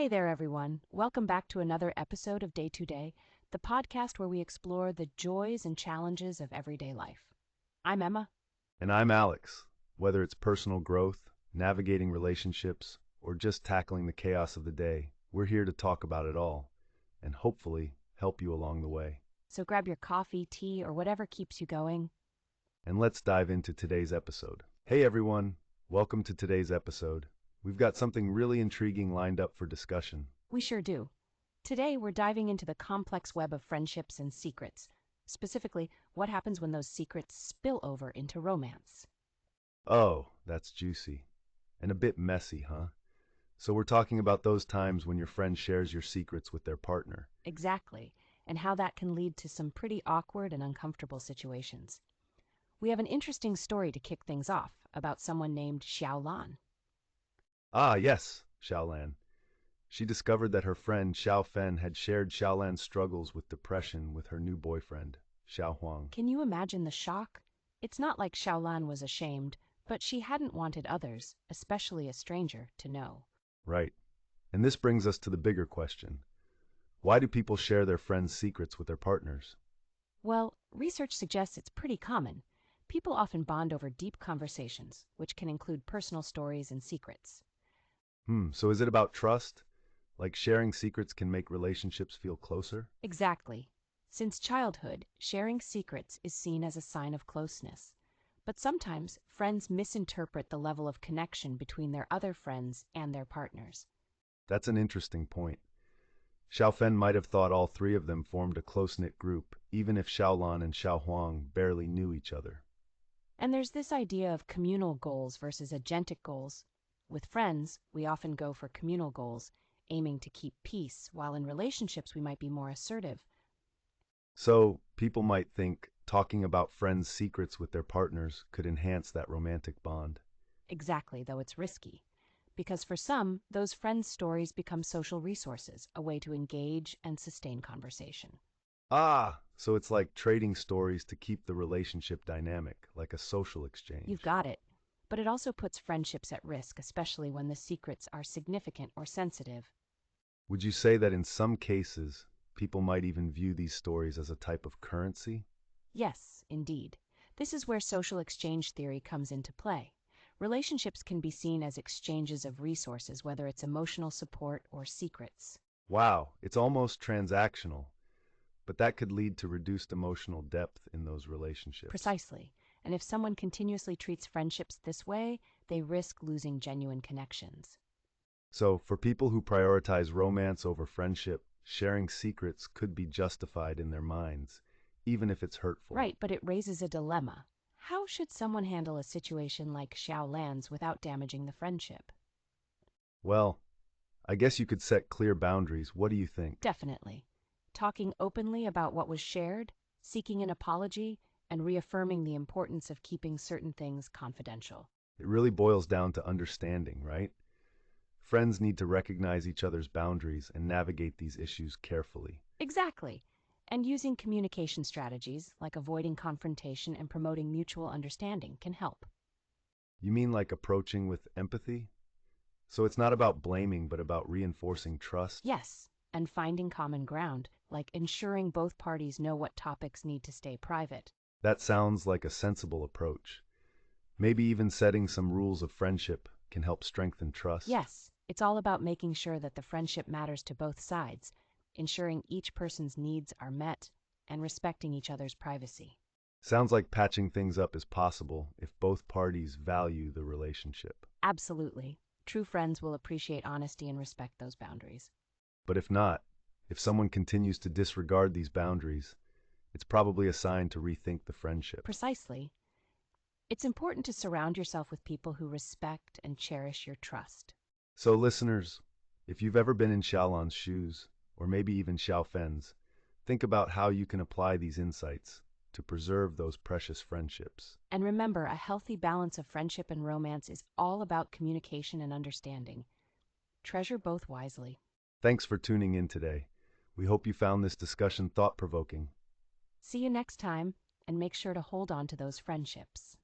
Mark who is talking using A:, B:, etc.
A: Hey there, everyone. Welcome back to another episode of Day to Day, the podcast where we explore the joys and challenges of everyday life. I'm Emma.
B: And I'm Alex. Whether it's personal growth, navigating relationships, or just tackling the chaos of the day, we're here to talk about it all and hopefully help you along the way.
A: So grab your coffee, tea, or whatever keeps you going.
B: And let's dive into today's episode. Hey everyone, welcome to today's episode. We've got something really intriguing lined up for discussion.
A: We sure do. Today, we're diving into the complex web of friendships and secrets. Specifically, what happens when those secrets spill over into romance.
B: Oh, that's juicy. And a bit messy, huh? So we're talking about those times when your friend shares your secrets with their partner.
A: Exactly, and how that can lead to some pretty awkward and uncomfortable situations. We have an interesting story to kick things off about someone named Xiao Lan.
B: Ah, yes, Xiaolan. She discovered that her friend Xiao Fen had shared Xiaolan's struggles with depression with her new boyfriend, Xiao Huang.
A: Can you imagine the shock? It's not like Xiao Lan was ashamed, but she hadn't wanted others, especially a stranger, to know.
B: Right. And this brings us to the bigger question. Why do people share their friends' secrets with their partners?
A: Well, research suggests it's pretty common. People often bond over deep conversations, which can include personal stories and secrets.
B: So is it about trust? Like sharing secrets can make relationships feel closer?
A: Exactly. Since childhood, sharing secrets is seen as a sign of closeness. But sometimes, friends misinterpret the level of connection between their other friends and their partners.
B: That's an interesting point. Xiao Fen might have thought all three of them formed a close-knit group, even if Xiaolan and Xiao Huang barely knew each other.
A: And there's this idea of communal goals versus agentic goals. With friends, we often go for communal goals, aiming to keep peace, while in relationships we might be more assertive.
B: So, people might think talking about friends' secrets with their partners could enhance that romantic bond.
A: Exactly, though it's risky. Because for some, those friends' stories become social resources, a way to engage and sustain conversation.
B: Ah, so it's like trading stories to keep the relationship dynamic, like a social
A: You've
B: exchange.
A: got it. But it also puts friendships at risk, especially when the secrets are significant or sensitive.
B: Would you say that in some cases, people might even view these stories as a type of currency?
A: Yes, indeed. This is where social exchange theory comes into play. Relationships can be seen as exchanges of resources, whether it's emotional support or secrets.
B: Wow, it's almost transactional, but that could lead to reduced emotional depth in those relationships.
A: Precisely. And if someone continuously treats friendships this way, they risk losing genuine connections.
B: So, for people who prioritize romance over friendship, sharing secrets could be justified in their minds, even if it's hurtful.
A: Right, but it raises a dilemma. How should someone handle a situation like Xiao Lan's without damaging the friendship?
B: Well, I guess you could set clear boundaries. What do you think?
A: Definitely. Talking openly about what was shared, seeking an apology, and reaffirming the importance of keeping certain things confidential.
B: It really boils down to understanding, right? Friends need to recognize each other's boundaries and navigate these issues carefully.
A: Exactly. And using communication strategies like avoiding confrontation and promoting mutual understanding can help.
B: You mean like approaching with empathy? So it's not about blaming, but about reinforcing trust?
A: Yes, and finding common ground, like ensuring both parties know what topics need to stay private.
B: That sounds like a sensible approach. Maybe even setting some rules of friendship can help strengthen trust.
A: Yes, it's all about making sure that the friendship matters to both sides, ensuring each person's needs are met, and respecting each other's privacy.
B: Sounds like patching things up is possible if both parties value the relationship.
A: Absolutely. True friends will appreciate honesty and respect those boundaries.
B: But if not, if someone continues to disregard these boundaries, it's probably a sign to rethink the friendship.
A: Precisely. It's important to surround yourself with people who respect and cherish your trust.
B: So listeners, if you've ever been in Xiaolan's shoes, or maybe even Xiao Fen's, think about how you can apply these insights to preserve those precious friendships.
A: And remember, a healthy balance of friendship and romance is all about communication and understanding. Treasure both wisely.
B: Thanks for tuning in today. We hope you found this discussion thought-provoking.
A: See you next time, and make sure to hold on to those friendships.